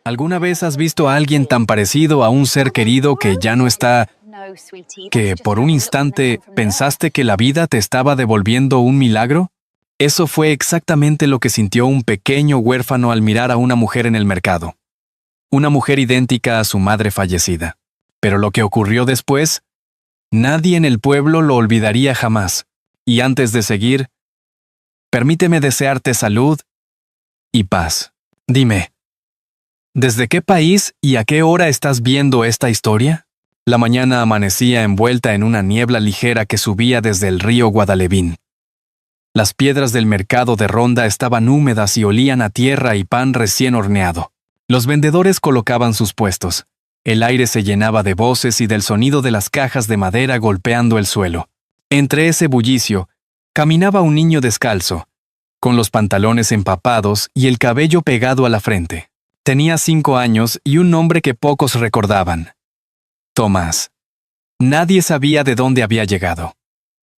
¿Alguna vez has visto a alguien tan parecido a un ser querido que ya no está, que por un instante pensaste que la vida te estaba devolviendo un milagro? Eso fue exactamente lo que sintió un pequeño huérfano al mirar a una mujer en el mercado. Una mujer idéntica a su madre fallecida. Pero lo que ocurrió después, nadie en el pueblo lo olvidaría jamás. Y antes de seguir, permíteme desearte salud y paz. Dime, ¿desde qué país y a qué hora estás viendo esta historia? La mañana amanecía envuelta en una niebla ligera que subía desde el río Guadalevín. Las piedras del mercado de Ronda estaban húmedas y olían a tierra y pan recién horneado. Los vendedores colocaban sus puestos. El aire se llenaba de voces y del sonido de las cajas de madera golpeando el suelo. Entre ese bullicio, caminaba un niño descalzo, con los pantalones empapados y el cabello pegado a la frente. Tenía 5 años y un nombre que pocos recordaban. Tomás. Nadie sabía de dónde había llegado.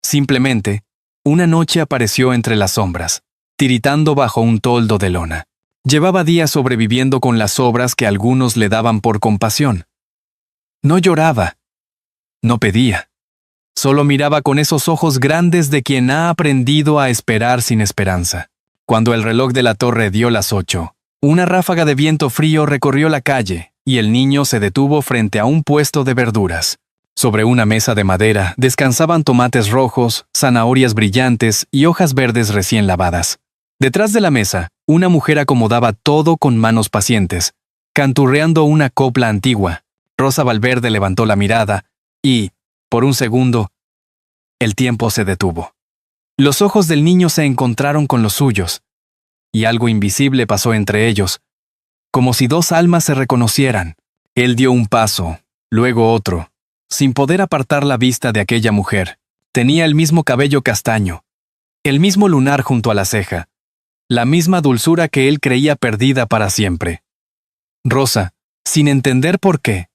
Simplemente, una noche apareció entre las sombras, tiritando bajo un toldo de lona. Llevaba días sobreviviendo con las obras que algunos le daban por compasión. No lloraba. No pedía. Solo miraba con esos ojos grandes de quien ha aprendido a esperar sin esperanza. Cuando el reloj de la torre dio las 8, una ráfaga de viento frío recorrió la calle y el niño se detuvo frente a un puesto de verduras. Sobre una mesa de madera descansaban tomates rojos, zanahorias brillantes y hojas verdes recién lavadas. Detrás de la mesa, una mujer acomodaba todo con manos pacientes, canturreando una copla antigua. Rosa Valverde levantó la mirada y, por un segundo, el tiempo se detuvo. Los ojos del niño se encontraron con los suyos, y algo invisible pasó entre ellos, como si 2 almas se reconocieran. Él dio un paso, luego otro, sin poder apartar la vista de aquella mujer. Tenía el mismo cabello castaño, el mismo lunar junto a la ceja, la misma dulzura que él creía perdida para siempre. Rosa, sin entender por qué,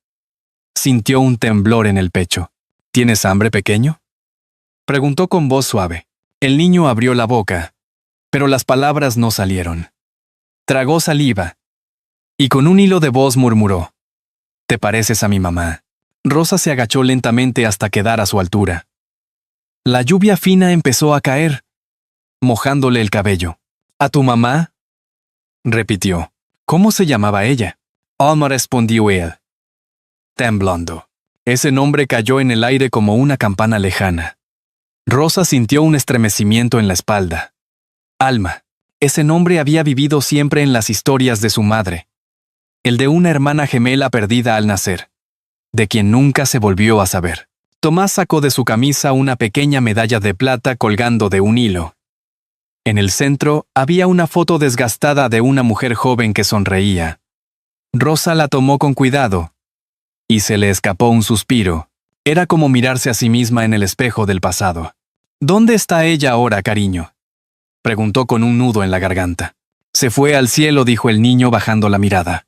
sintió un temblor en el pecho. ¿Tienes hambre, pequeño?, preguntó con voz suave. El niño abrió la boca, pero las palabras no salieron. Tragó saliva, y con un hilo de voz murmuró: «Te pareces a mi mamá». Rosa se agachó lentamente hasta quedar a su altura. La lluvia fina empezó a caer, mojándole el cabello. «¿A tu mamá?», repitió. ¿Cómo se llamaba ella? Alma, respondió él, temblando. Ese nombre cayó en el aire como una campana lejana. Rosa sintió un estremecimiento en la espalda. Alma. Ese nombre había vivido siempre en las historias de su madre. El de una hermana gemela perdida al nacer, de quien nunca se volvió a saber. Tomás sacó de su camisa una pequeña medalla de plata colgando de un hilo. En el centro había una foto desgastada de una mujer joven que sonreía. Rosa la tomó con cuidado, y se le escapó un suspiro. Era como mirarse a sí misma en el espejo del pasado. ¿Dónde está ella ahora, cariño?, preguntó con un nudo en la garganta. Se fue al cielo, dijo el niño bajando la mirada.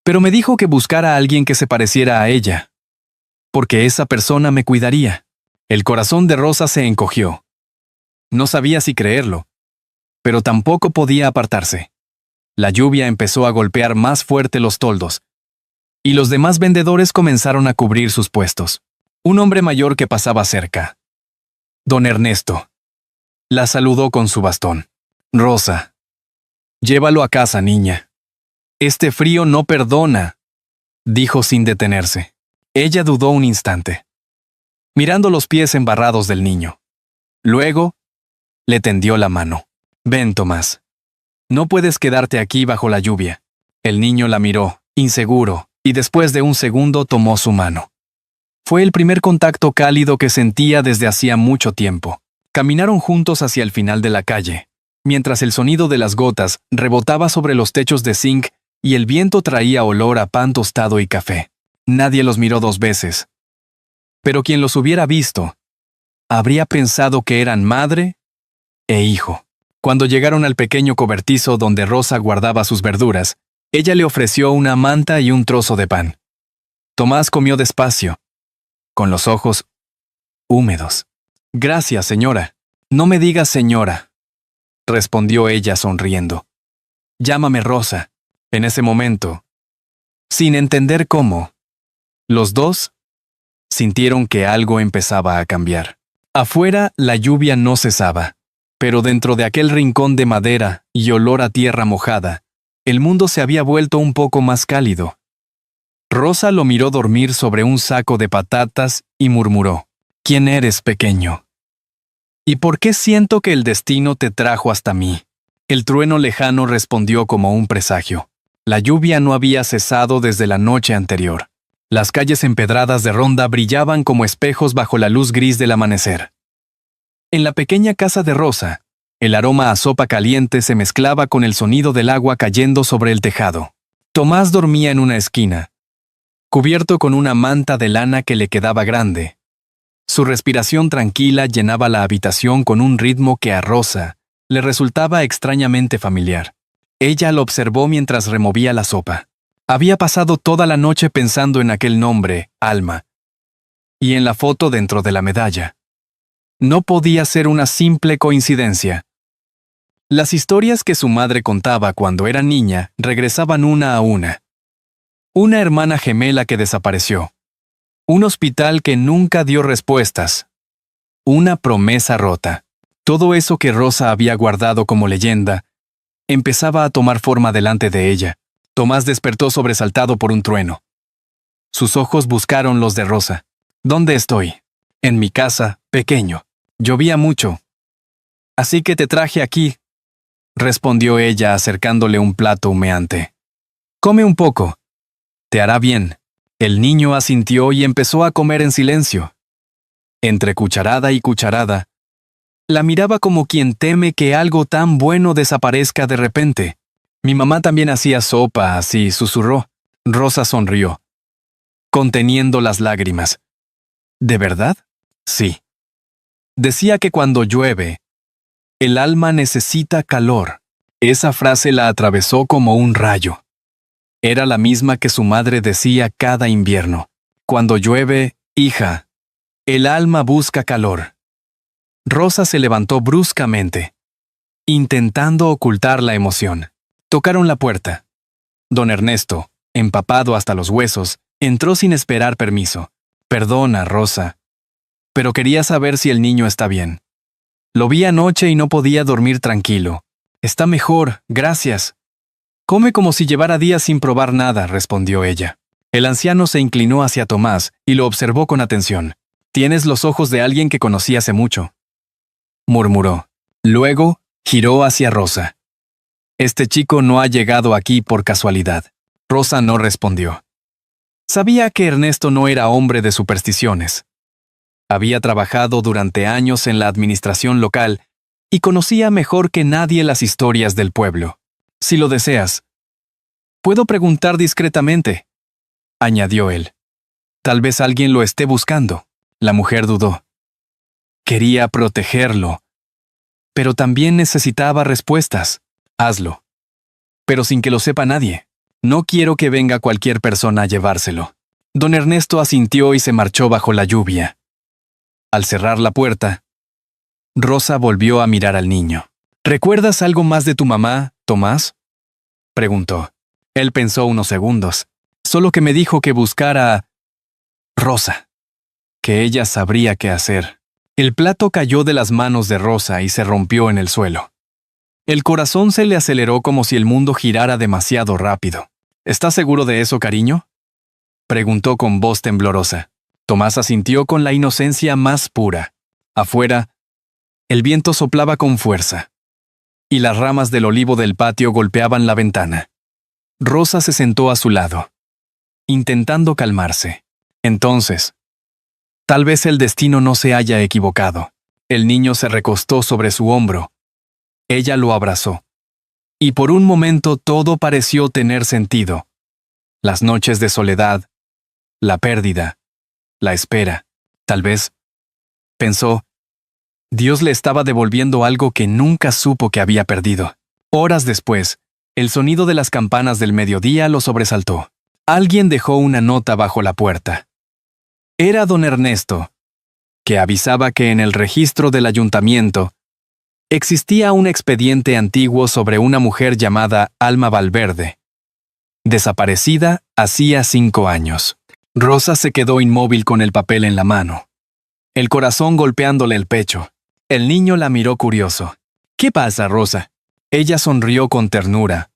Pero me dijo que buscara a alguien que se pareciera a ella, porque esa persona me cuidaría. El corazón de Rosa se encogió. No sabía si creerlo, pero tampoco podía apartarse. La lluvia empezó a golpear más fuerte los toldos, y los demás vendedores comenzaron a cubrir sus puestos. Un hombre mayor que pasaba cerca, don Ernesto, la saludó con su bastón. Rosa, llévalo a casa, niña. Este frío no perdona, dijo sin detenerse. Ella dudó un instante, mirando los pies embarrados del niño. Luego, le tendió la mano. Ven, Tomás. No puedes quedarte aquí bajo la lluvia. El niño la miró, inseguro, y después de un segundo tomó su mano. Fue el primer contacto cálido que sentía desde hacía mucho tiempo. Caminaron juntos hacia el final de la calle, mientras el sonido de las gotas rebotaba sobre los techos de zinc y el viento traía olor a pan tostado y café. Nadie los miró 2 veces. Pero quien los hubiera visto, habría pensado que eran madre e hijo. Cuando llegaron al pequeño cobertizo donde Rosa guardaba sus verduras, ella le ofreció una manta y un trozo de pan. Tomás comió despacio, con los ojos húmedos. Gracias, señora. No me digas señora, respondió ella sonriendo. Llámame Rosa. En ese momento, sin entender cómo. Los dos sintieron que algo empezaba a cambiar. Afuera, la lluvia no cesaba, pero dentro de aquel rincón de madera y olor a tierra mojada, el mundo se había vuelto un poco más cálido. Rosa lo miró dormir sobre un saco de patatas y murmuró: ¿Quién eres, pequeño? ¿Y por qué siento que el destino te trajo hasta mí? El trueno lejano respondió como un presagio. La lluvia no había cesado desde la noche anterior. Las calles empedradas de Ronda brillaban como espejos bajo la luz gris del amanecer. En la pequeña casa de Rosa, el aroma a sopa caliente se mezclaba con el sonido del agua cayendo sobre el tejado. Tomás dormía en una esquina, cubierto con una manta de lana que le quedaba grande. Su respiración tranquila llenaba la habitación con un ritmo que a Rosa le resultaba extrañamente familiar. Ella lo observó mientras removía la sopa. Había pasado toda la noche pensando en aquel nombre, Alma, y en la foto dentro de la medalla. No podía ser una simple coincidencia. Las historias que su madre contaba cuando era niña regresaban una a una. Una hermana gemela que desapareció. Un hospital que nunca dio respuestas. Una promesa rota. Todo eso que Rosa había guardado como leyenda empezaba a tomar forma delante de ella. Tomás despertó sobresaltado por un trueno. Sus ojos buscaron los de Rosa. ¿Dónde estoy? En mi casa, pequeño. Llovía mucho. Así que te traje aquí, respondió ella acercándole un plato humeante. Come un poco. Te hará bien. El niño asintió y empezó a comer en silencio. Entre cucharada y cucharada, la miraba como quien teme que algo tan bueno desaparezca de repente. Mi mamá también hacía sopa, así, susurró. Rosa sonrió, conteniendo las lágrimas. ¿De verdad? Sí. Decía que cuando llueve, el alma necesita calor. Esa frase la atravesó como un rayo. Era la misma que su madre decía cada invierno. Cuando llueve, hija, el alma busca calor. Rosa se levantó bruscamente, intentando ocultar la emoción. Tocaron la puerta. Don Ernesto, empapado hasta los huesos, entró sin esperar permiso. Perdona, Rosa, pero quería saber si el niño está bien. Lo vi anoche y no podía dormir tranquilo. Está mejor, gracias. Come como si llevara días sin probar nada, respondió ella. El anciano se inclinó hacia Tomás y lo observó con atención. Tienes los ojos de alguien que conocí hace mucho, murmuró. Luego, giró hacia Rosa. Este chico no ha llegado aquí por casualidad. Rosa no respondió. Sabía que Ernesto no era hombre de supersticiones. Había trabajado durante años en la administración local y conocía mejor que nadie las historias del pueblo. Si lo deseas, puedo preguntar discretamente, añadió él. Tal vez alguien lo esté buscando. La mujer dudó. Quería protegerlo, pero también necesitaba respuestas. Hazlo, pero sin que lo sepa nadie. No quiero que venga cualquier persona a llevárselo. Don Ernesto asintió y se marchó bajo la lluvia. Al cerrar la puerta, Rosa volvió a mirar al niño. ¿Recuerdas algo más de tu mamá, Tomás? Preguntó. Él pensó unos segundos. Solo que me dijo que buscara a Rosa, que ella sabría qué hacer. El plato cayó de las manos de Rosa y se rompió en el suelo. El corazón se le aceleró como si el mundo girara demasiado rápido. ¿Estás seguro de eso, cariño? Preguntó con voz temblorosa. Tomás asintió con la inocencia más pura. Afuera, el viento soplaba con fuerza, y las ramas del olivo del patio golpeaban la ventana. Rosa se sentó a su lado, intentando calmarse. Entonces, tal vez el destino no se haya equivocado. El niño se recostó sobre su hombro. Ella lo abrazó. Y por un momento todo pareció tener sentido. Las noches de soledad, la pérdida, la espera. Tal vez, pensó, Dios le estaba devolviendo algo que nunca supo que había perdido. Horas después, el sonido de las campanas del mediodía lo sobresaltó. Alguien dejó una nota bajo la puerta. Era don Ernesto, que avisaba que en el registro del ayuntamiento existía un expediente antiguo sobre una mujer llamada Alma Valverde, Desaparecida hacía 5 años. Rosa se quedó inmóvil con el papel en la mano, el corazón golpeándole el pecho. El niño la miró curioso. ¿Qué pasa, Rosa? Ella sonrió con ternura,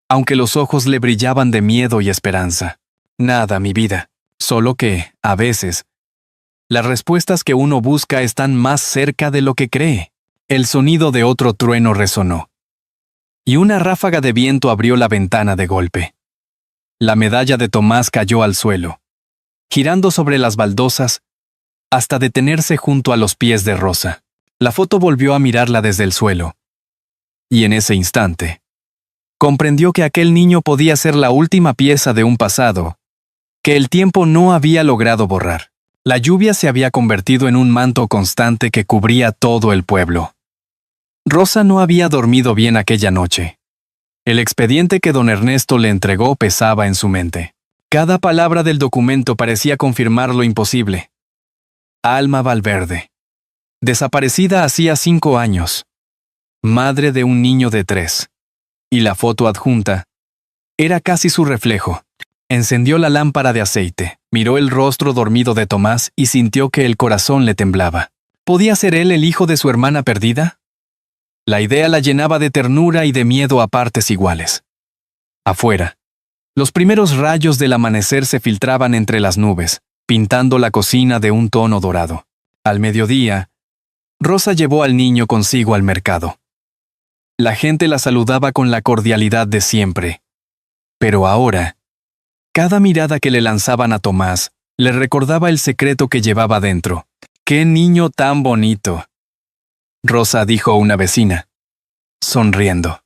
aunque los ojos le brillaban de miedo y esperanza. Nada, mi vida. Solo que, a veces, las respuestas que uno busca están más cerca de lo que cree. El sonido de otro trueno resonó, y una ráfaga de viento abrió la ventana de golpe. La medalla de Tomás cayó al suelo, girando sobre las baldosas, hasta detenerse junto a los pies de Rosa. La foto volvió a mirarla desde el suelo, y en ese instante, comprendió que aquel niño podía ser la última pieza de un pasado que el tiempo no había logrado borrar. La lluvia se había convertido en un manto constante que cubría todo el pueblo. Rosa no había dormido bien aquella noche. El expediente que don Ernesto le entregó pesaba en su mente. Cada palabra del documento parecía confirmar lo imposible. Alma Valverde. Desaparecida hacía 5 años. Madre de un niño de 3. Y la foto adjunta era casi su reflejo. Encendió la lámpara de aceite, miró el rostro dormido de Tomás y sintió que el corazón le temblaba. ¿Podía ser él el hijo de su hermana perdida? La idea la llenaba de ternura y de miedo a partes iguales. Afuera, los primeros rayos del amanecer se filtraban entre las nubes, pintando la cocina de un tono dorado. Al mediodía, Rosa llevó al niño consigo al mercado. La gente la saludaba con la cordialidad de siempre. Pero ahora, cada mirada que le lanzaban a Tomás le recordaba el secreto que llevaba dentro. ¡Qué niño tan bonito!, Rosa dijo a una vecina, sonriendo.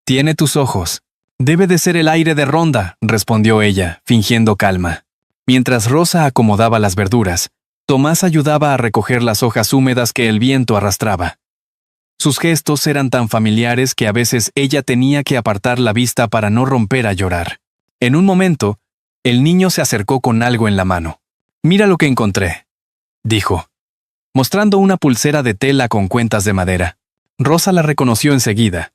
Tiene tus ojos. Debe de ser el aire de Ronda, respondió ella, fingiendo calma. Mientras Rosa acomodaba las verduras, Tomás ayudaba a recoger las hojas húmedas que el viento arrastraba. Sus gestos eran tan familiares que a veces ella tenía que apartar la vista para no romper a llorar. En un momento, el niño se acercó con algo en la mano. «Mira lo que encontré», dijo, mostrando una pulsera de tela con cuentas de madera. Rosa la reconoció enseguida.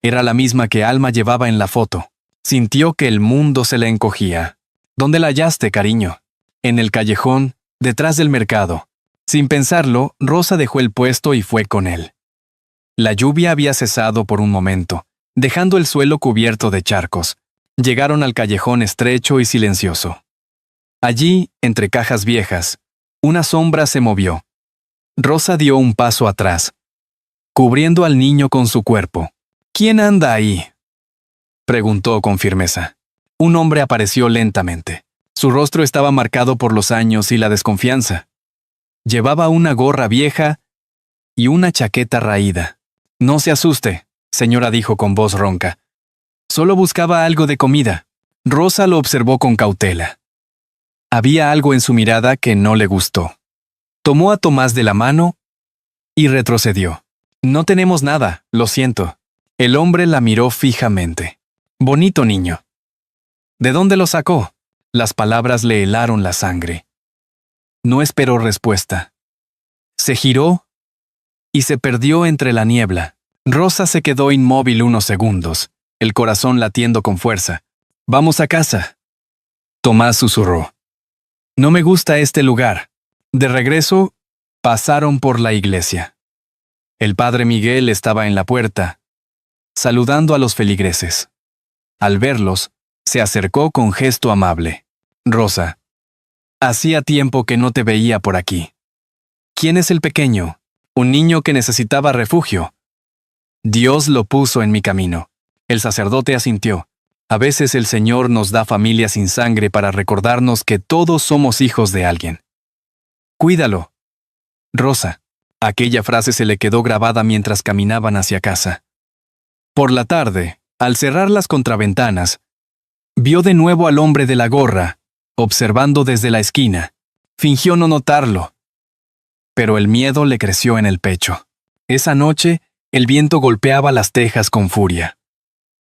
Era la misma que Alma llevaba en la foto. Sintió que el mundo se le encogía. «¿Dónde la hallaste, cariño?» «En el callejón, detrás del mercado». Sin pensarlo, Rosa dejó el puesto y fue con él. La lluvia había cesado por un momento, dejando el suelo cubierto de charcos. Llegaron al callejón estrecho y silencioso. Allí, entre cajas viejas, una sombra se movió. Rosa dio un paso atrás, cubriendo al niño con su cuerpo. «¿Quién anda ahí?», preguntó con firmeza. Un hombre apareció lentamente. Su rostro estaba marcado por los años y la desconfianza. Llevaba una gorra vieja y una chaqueta raída. «No se asuste», señora, dijo con voz ronca. Solo buscaba algo de comida. Rosa lo observó con cautela. Había algo en su mirada que no le gustó. Tomó a Tomás de la mano y retrocedió. «No tenemos nada, lo siento». El hombre la miró fijamente. «Bonito niño». «¿De dónde lo sacó?». Las palabras le helaron la sangre. No esperó respuesta. Se giró y se perdió entre la niebla. Rosa se quedó inmóvil unos segundos, el corazón latiendo con fuerza. «Vamos a casa». Tomás susurró. «No me gusta este lugar». De regreso, pasaron por la iglesia. El padre Miguel estaba en la puerta, saludando a los feligreses. Al verlos, se acercó con gesto amable. «Rosa, hacía tiempo que no te veía por aquí». «¿Quién es el pequeño?». «Un niño que necesitaba refugio. Dios lo puso en mi camino». El sacerdote asintió. A veces el Señor nos da familia sin sangre para recordarnos que todos somos hijos de alguien. «Cuídalo, Rosa». Aquella frase se le quedó grabada mientras caminaban hacia casa. Por la tarde, al cerrar las contraventanas, vio de nuevo al hombre de la gorra, observando desde la esquina. Fingió no notarlo, pero el miedo le creció en el pecho. Esa noche, el viento golpeaba las tejas con furia.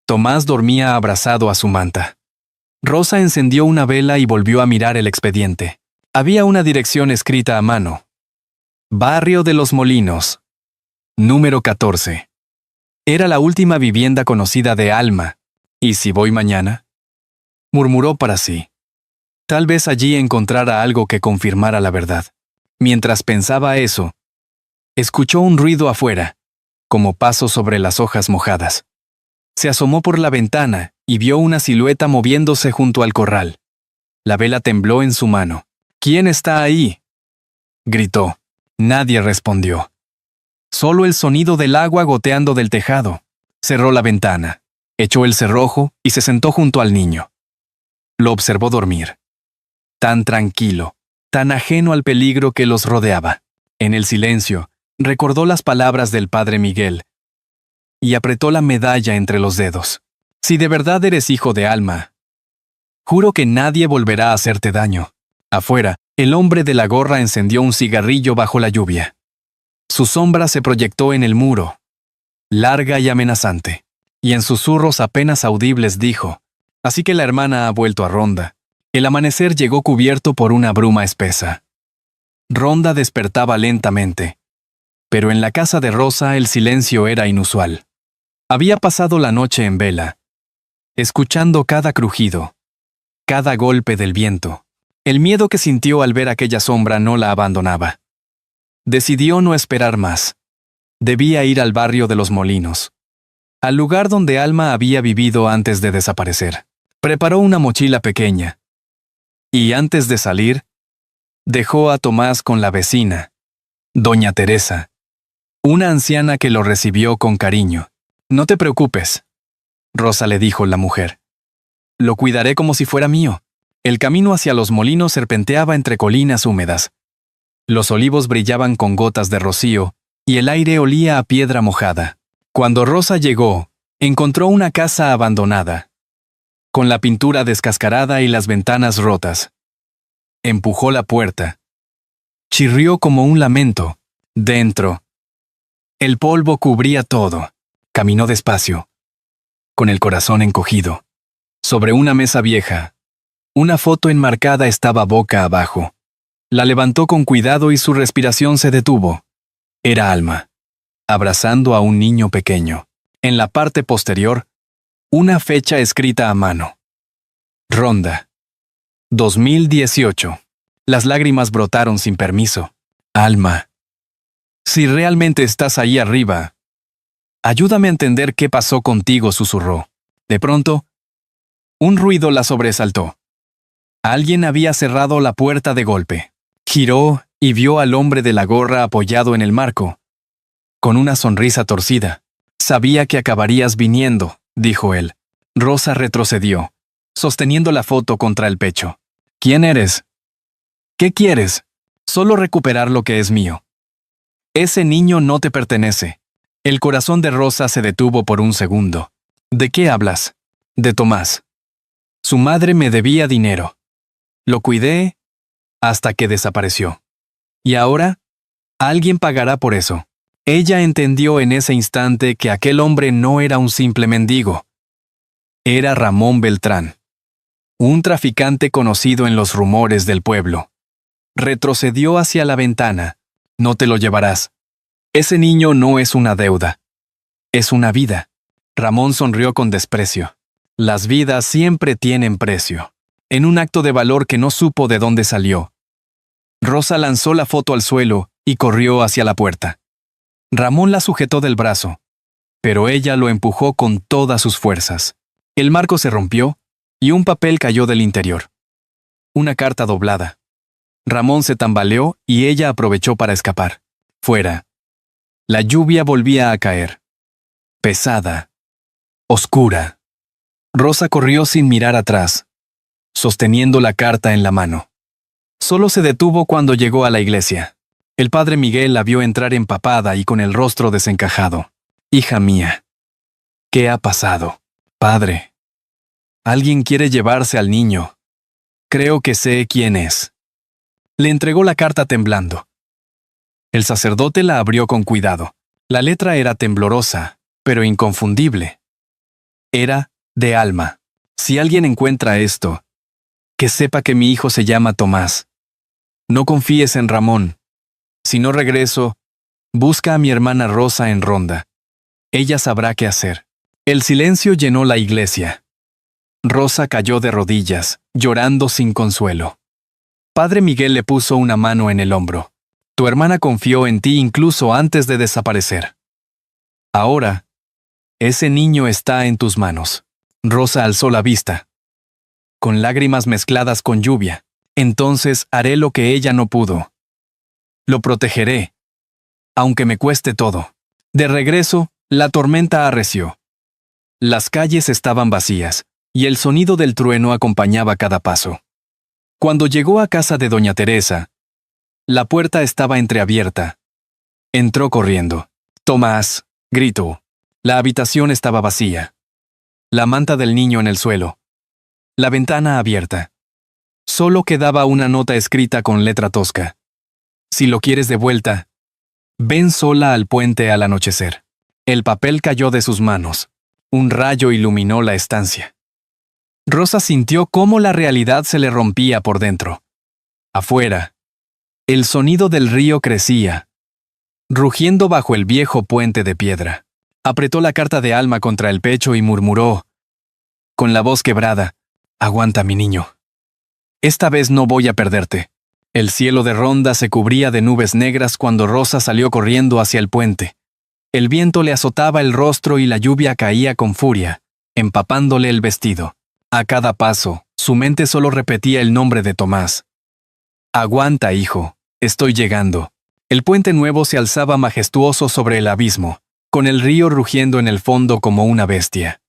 Tomás dormía abrazado a su manta. Rosa encendió una vela y volvió a mirar el expediente. Había una dirección escrita a mano. Barrio de los Molinos. Número 14. Era la última vivienda conocida de Alma. ¿Y si voy mañana? murmuró para sí. Tal vez allí encontrara algo que confirmara la verdad. Mientras pensaba eso, escuchó un ruido afuera, como pasos sobre las hojas mojadas. Se asomó por la ventana y vio una silueta moviéndose junto al corral. La vela tembló en su mano. «¿Quién está ahí?», gritó. Nadie respondió. Solo el sonido del agua goteando del tejado. Cerró la ventana, echó el cerrojo y se sentó junto al niño. Lo observó dormir. Tan tranquilo, tan ajeno al peligro que los rodeaba. En el silencio, recordó las palabras del padre Miguel y apretó la medalla entre los dedos. Si de verdad eres hijo de Alma, juro que nadie volverá a hacerte daño. Afuera, el hombre de la gorra encendió un cigarrillo bajo la lluvia. Su sombra se proyectó en el muro, larga y amenazante, y en susurros apenas audibles dijo: «Así que la hermana ha vuelto a Ronda». El amanecer llegó cubierto por una bruma espesa. Ronda despertaba lentamente, pero en la casa de Rosa el silencio era inusual. Había pasado la noche en vela, escuchando cada crujido, cada golpe del viento. El miedo que sintió al ver aquella sombra no la abandonaba. Decidió no esperar más. Debía ir al barrio de los Molinos, al lugar donde Alma había vivido antes de desaparecer. Preparó una mochila pequeña, y antes de salir, dejó a Tomás con la vecina, doña Teresa, una anciana que lo recibió con cariño. «No te preocupes», Rosa le dijo la mujer. «Lo cuidaré como si fuera mío». El camino hacia los molinos serpenteaba entre colinas húmedas. Los olivos brillaban con gotas de rocío, y el aire olía a piedra mojada. Cuando Rosa llegó, encontró una casa abandonada, con la pintura descascarada y las ventanas rotas. Empujó la puerta. Chirrió como un lamento. Dentro, el polvo cubría todo. Caminó despacio, con el corazón encogido. Sobre una mesa vieja, una foto enmarcada estaba boca abajo. La levantó con cuidado y su respiración se detuvo. Era Alma, abrazando a un niño pequeño. En la parte posterior, una fecha escrita a mano. Ronda. 2018. Las lágrimas brotaron sin permiso. «Alma, si realmente estás ahí arriba, ayúdame a entender qué pasó contigo», susurró. De pronto, un ruido la sobresaltó. Alguien había cerrado la puerta de golpe. Giró y vio al hombre de la gorra apoyado en el marco, con una sonrisa torcida. «Sabía que acabarías viniendo», dijo él. Rosa retrocedió, sosteniendo la foto contra el pecho. «¿Quién eres? ¿Qué quieres?» «Solo recuperar lo que es mío». «Ese niño no te pertenece». El corazón de Rosa se detuvo por un segundo. «¿De qué hablas?» «De Tomás. Su madre me debía dinero. Lo cuidé hasta que desapareció. Y ahora, alguien pagará por eso». Ella entendió en ese instante que aquel hombre no era un simple mendigo. Era Ramón Beltrán, un traficante conocido en los rumores del pueblo. Retrocedió hacia la ventana. «No te lo llevarás. Ese niño no es una deuda. Es una vida». Ramón sonrió con desprecio. Las vidas siempre tienen precio. En un acto de valor que no supo de dónde salió, Rosa lanzó la foto al suelo y corrió hacia la puerta. Ramón la sujetó del brazo, pero ella lo empujó con todas sus fuerzas. El marco se rompió y un papel cayó del interior. Una carta doblada. Ramón se tambaleó y ella aprovechó para escapar. Fuera, la lluvia volvía a caer. Pesada, oscura. Rosa corrió sin mirar atrás, sosteniendo la carta en la mano. Solo se detuvo cuando llegó a la iglesia. El padre Miguel la vio entrar empapada y con el rostro desencajado. «Hija mía, ¿qué ha pasado?» «Padre, alguien quiere llevarse al niño. Creo que sé quién es». Le entregó la carta temblando. El sacerdote la abrió con cuidado. La letra era temblorosa, pero inconfundible. Era de Alma. «Si alguien encuentra esto, que sepa que mi hijo se llama Tomás. No confíes en Ramón. Si no regreso, busca a mi hermana Rosa en Ronda. Ella sabrá qué hacer». El silencio llenó la iglesia. Rosa cayó de rodillas, llorando sin consuelo. Padre Miguel le puso una mano en el hombro. Tu hermana confió en ti incluso antes de desaparecer. Ahora, ese niño está en tus manos. Rosa alzó la vista, con lágrimas mezcladas con lluvia. Entonces haré lo que ella no pudo. Lo protegeré, aunque me cueste todo. De regreso, la tormenta arreció. Las calles estaban vacías, y el sonido del trueno acompañaba cada paso. Cuando llegó a casa de doña Teresa, la puerta estaba entreabierta. Entró corriendo. Tomás, gritó. La habitación estaba vacía. La manta del niño en el suelo. La ventana abierta. Solo quedaba una nota escrita con letra tosca. Si lo quieres de vuelta, ven sola al puente al anochecer. El papel cayó de sus manos. Un rayo iluminó la estancia. Rosa sintió cómo la realidad se le rompía por dentro. Afuera, el sonido del río crecía, rugiendo bajo el viejo puente de piedra. Apretó la carta de Alma contra el pecho y murmuró, con la voz quebrada, «Aguanta, mi niño. Esta vez no voy a perderte». El cielo de Ronda se cubría de nubes negras cuando Rosa salió corriendo hacia el puente. El viento le azotaba el rostro y la lluvia caía con furia, empapándole el vestido. A cada paso, su mente solo repetía el nombre de Tomás. «Aguanta, hijo, estoy llegando». El puente nuevo se alzaba majestuoso sobre el abismo, con el río rugiendo en el fondo como una bestia.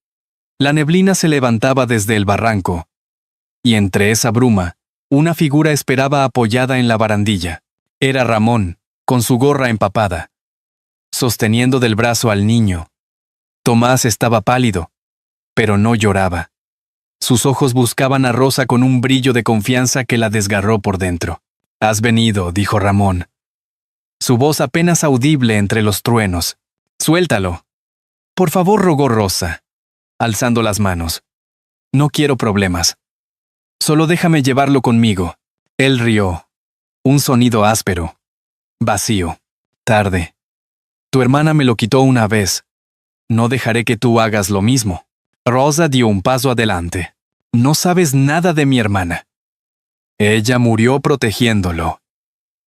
La neblina se levantaba desde el barranco, y entre esa bruma, una figura esperaba apoyada en la barandilla. Era Ramón, con su gorra empapada, sosteniendo del brazo al niño. Tomás estaba pálido, pero no lloraba. Sus ojos buscaban a Rosa con un brillo de confianza que la desgarró por dentro. «Has venido», dijo Ramón. Su voz apenas audible entre los truenos. «Suéltalo». «Por favor», rogó Rosa, alzando las manos. «No quiero problemas. Solo déjame llevarlo conmigo». Él rió. Un sonido áspero. Vacío. «Tarde. Tu hermana me lo quitó una vez. No dejaré que tú hagas lo mismo». Rosa dio un paso adelante. «No sabes nada de mi hermana. Ella murió protegiéndolo.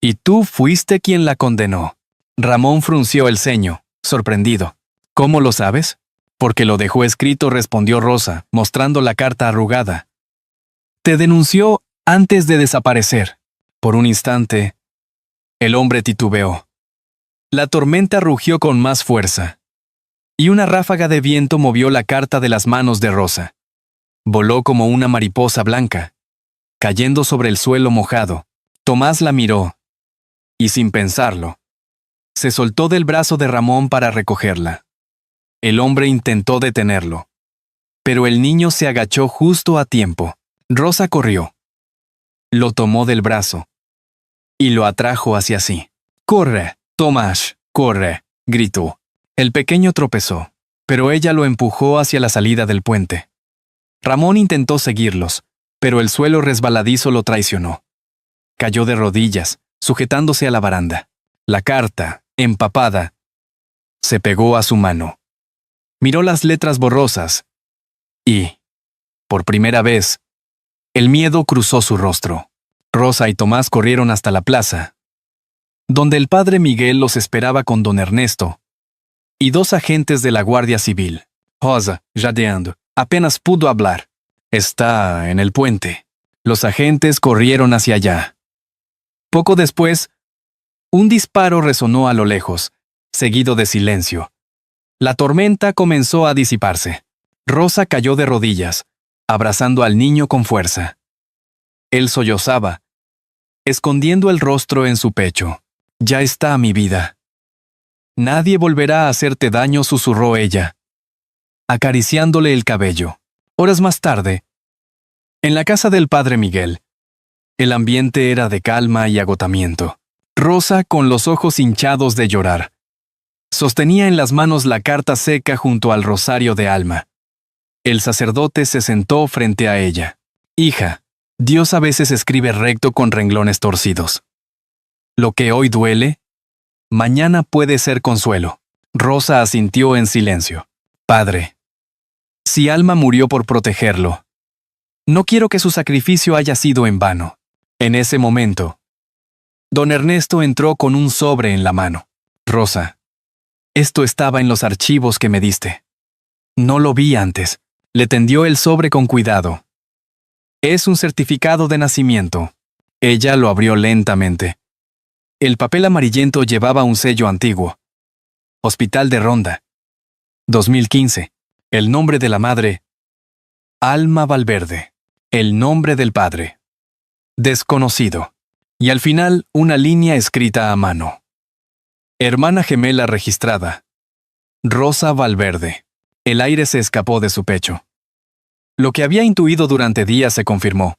Y tú fuiste quien la condenó». Ramón frunció el ceño, sorprendido. «¿Cómo lo sabes?» «Porque lo dejó escrito», respondió Rosa, mostrando la carta arrugada. «Te denunció antes de desaparecer». Por un instante, el hombre titubeó. La tormenta rugió con más fuerza, y una ráfaga de viento movió la carta de las manos de Rosa. Voló como una mariposa blanca, cayendo sobre el suelo mojado. Tomás la miró, y sin pensarlo, se soltó del brazo de Ramón para recogerla. El hombre intentó detenerlo, pero el niño se agachó justo a tiempo. Rosa corrió. Lo tomó del brazo y lo atrajo hacia sí. «¡Corre, Tomás, corre!», gritó. El pequeño tropezó, pero ella lo empujó hacia la salida del puente. Ramón intentó seguirlos, pero el suelo resbaladizo lo traicionó. Cayó de rodillas, sujetándose a la baranda. La carta, empapada, se pegó a su mano. Miró las letras borrosas y, por primera vez, el miedo cruzó su rostro. Rosa y Tomás corrieron hasta la plaza, donde el padre Miguel los esperaba con don Ernesto y dos agentes de la Guardia Civil. Rosa, jadeando, apenas pudo hablar. «Está en el puente». Los agentes corrieron hacia allá. Poco después, un disparo resonó a lo lejos, seguido de silencio. La tormenta comenzó a disiparse. Rosa cayó de rodillas, abrazando al niño con fuerza. Él sollozaba, escondiendo el rostro en su pecho. «Ya está mi vida. Nadie volverá a hacerte daño», susurró ella, acariciándole el cabello. Horas más tarde, en la casa del padre Miguel, el ambiente era de calma y agotamiento. Rosa, con los ojos hinchados de llorar, sostenía en las manos la carta seca junto al rosario de Alma. El sacerdote se sentó frente a ella. «Hija, Dios a veces escribe recto con renglones torcidos. Lo que hoy duele, mañana puede ser consuelo». Rosa asintió en silencio. «Padre, si Alma murió por protegerlo, No quiero que su sacrificio haya sido en vano. En ese momento, don Ernesto entró con un sobre en la mano. Rosa, esto estaba en los archivos que me diste. No lo vi antes. Le tendió el sobre con cuidado. Es un certificado de nacimiento. Ella lo abrió lentamente. El papel amarillento llevaba un sello antiguo. Hospital de Ronda. 2015. El nombre de la madre. Alma Valverde. El nombre del padre. Desconocido. Y al final, una línea escrita a mano. Hermana gemela registrada. Rosa Valverde. El aire se escapó de su pecho. Lo que había intuido durante días se confirmó.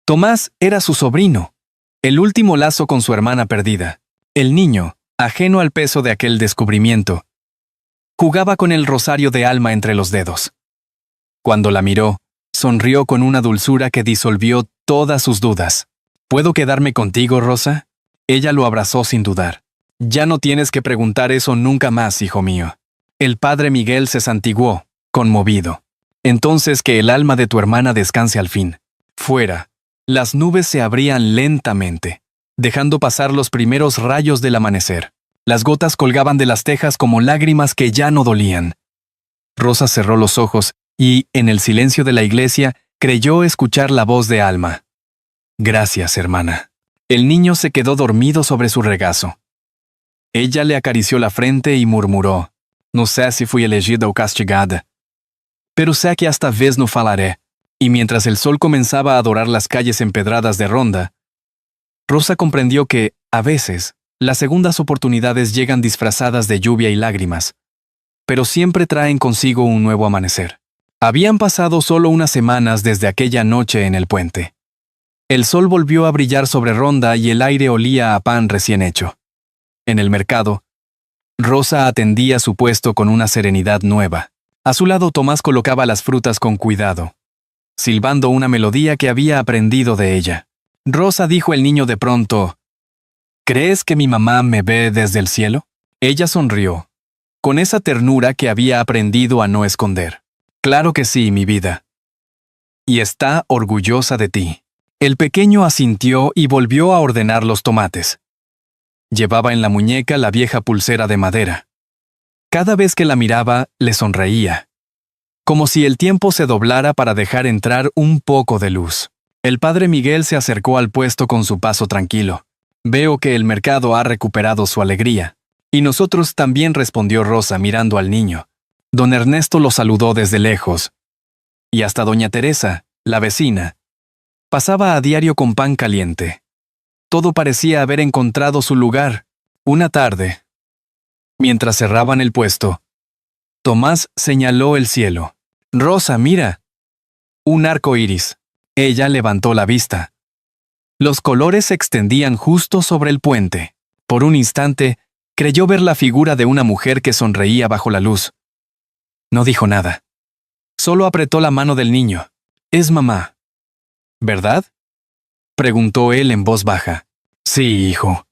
Tomás era su sobrino. El último lazo con su hermana perdida. El niño, ajeno al peso de aquel descubrimiento, jugaba con el rosario de Alma entre los dedos. Cuando la miró, sonrió con una dulzura que disolvió todas sus dudas. ¿Puedo quedarme contigo, Rosa? Ella lo abrazó sin dudar. Ya no tienes que preguntar eso nunca más, hijo mío. El padre Miguel se santiguó, conmovido. Entonces que el alma de tu hermana descanse al fin. Fuera, las nubes se abrían lentamente, dejando pasar los primeros rayos del amanecer. Las gotas colgaban de las tejas como lágrimas que ya no dolían. Rosa cerró los ojos y, en el silencio de la iglesia, creyó escuchar la voz de Alma. Gracias, hermana. El niño se quedó dormido sobre su regazo. Ella le acarició la frente y murmuró: No sé si fui elegida o castigada, pero sé que esta vez no falaré. Y mientras el sol comenzaba a dorar las calles empedradas de Ronda, Rosa comprendió que, a veces, las segundas oportunidades llegan disfrazadas de lluvia y lágrimas, pero siempre traen consigo un nuevo amanecer. Habían pasado solo unas semanas desde aquella noche en el puente. El sol volvió a brillar sobre Ronda y el aire olía a pan recién hecho. En el mercado, Rosa atendía su puesto con una serenidad nueva. A su lado Tomás colocaba las frutas con cuidado, silbando una melodía que había aprendido de ella. Rosa, dijo el niño de pronto, ¿crees que mi mamá me ve desde el cielo? Ella sonrió, con esa ternura que había aprendido a no esconder. Claro que sí, mi vida. Y está orgullosa de ti. El pequeño asintió y volvió a ordenar los tomates. Llevaba en la muñeca la vieja pulsera de madera. Cada vez que la miraba, le sonreía, como si el tiempo se doblara para dejar entrar un poco de luz. El padre Miguel se acercó al puesto con su paso tranquilo. Veo que el mercado ha recuperado su alegría. Y nosotros también, respondió Rosa mirando al niño. Don Ernesto lo saludó desde lejos. Y hasta doña Teresa, la vecina, pasaba a diario con pan caliente. Todo parecía haber encontrado su lugar. Una tarde, mientras cerraban el puesto, Tomás señaló el cielo. Rosa, mira. Un arco iris. Ella levantó la vista. Los colores se extendían justo sobre el puente. Por un instante, creyó ver la figura de una mujer que sonreía bajo la luz. No dijo nada. Solo apretó la mano del niño. Es mamá. ¿Verdad? Preguntó él en voz baja. Sí, hijo.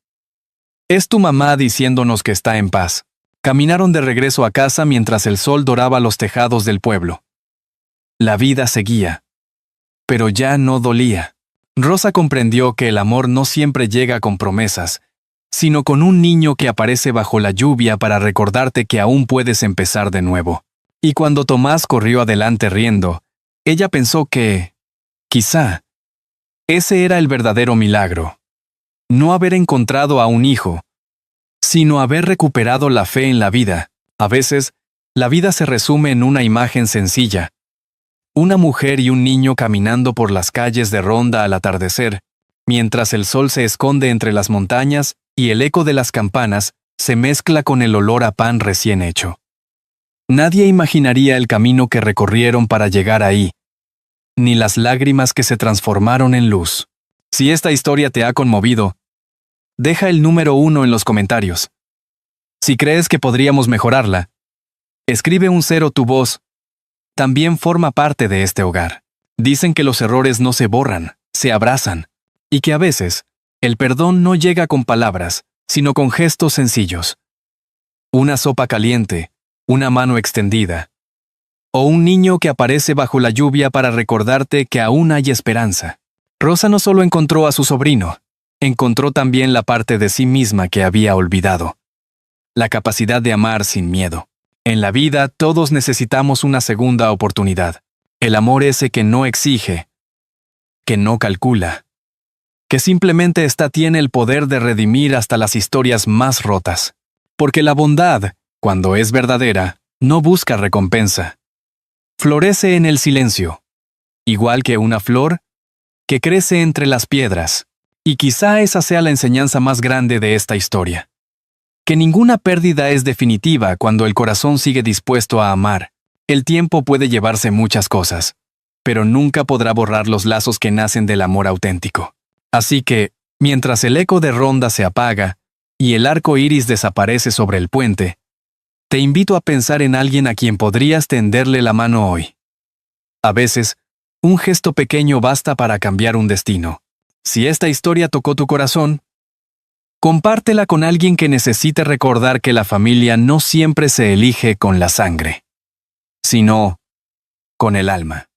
Es tu mamá diciéndonos que está en paz. Caminaron de regreso a casa mientras el sol doraba los tejados del pueblo. La vida seguía. Pero ya no dolía. Rosa comprendió que el amor no siempre llega con promesas, sino con un niño que aparece bajo la lluvia para recordarte que aún puedes empezar de nuevo. Y cuando Tomás corrió adelante riendo, ella pensó que, quizá, ese era el verdadero milagro. No haber encontrado a un hijo, sino haber recuperado la fe en la vida. A veces, la vida se resume en una imagen sencilla. Una mujer y un niño caminando por las calles de Ronda al atardecer, mientras el sol se esconde entre las montañas y el eco de las campanas se mezcla con el olor a pan recién hecho. Nadie imaginaría el camino que recorrieron para llegar ahí, ni las lágrimas que se transformaron en luz. Si esta historia te ha conmovido, deja el número 1 en los comentarios. Si crees que podríamos mejorarla, escribe un 0. Tu voz también forma parte de este hogar. Dicen que los errores no se borran, se abrazan, y que a veces, el perdón no llega con palabras, sino con gestos sencillos. Una sopa caliente, una mano extendida, O un niño que aparece bajo la lluvia para recordarte que aún hay esperanza. Rosa no solo encontró a su sobrino, encontró también la parte de sí misma que había olvidado. La capacidad de amar sin miedo. En la vida todos necesitamos una segunda oportunidad. El amor ese que no exige, que no calcula, que simplemente tiene el poder de redimir hasta las historias más rotas. Porque la bondad, cuando es verdadera, no busca recompensa. Florece en el silencio, igual que una flor que crece entre las piedras. Y quizá esa sea la enseñanza más grande de esta historia. Que ninguna pérdida es definitiva cuando el corazón sigue dispuesto a amar. El tiempo puede llevarse muchas cosas, pero nunca podrá borrar los lazos que nacen del amor auténtico. Así que, mientras el eco de Ronda se apaga y el arco iris desaparece sobre el puente, te invito a pensar en alguien a quien podrías tenderle la mano hoy. A veces, un gesto pequeño basta para cambiar un destino. Si esta historia tocó tu corazón, compártela con alguien que necesite recordar que la familia no siempre se elige con la sangre, sino con el alma.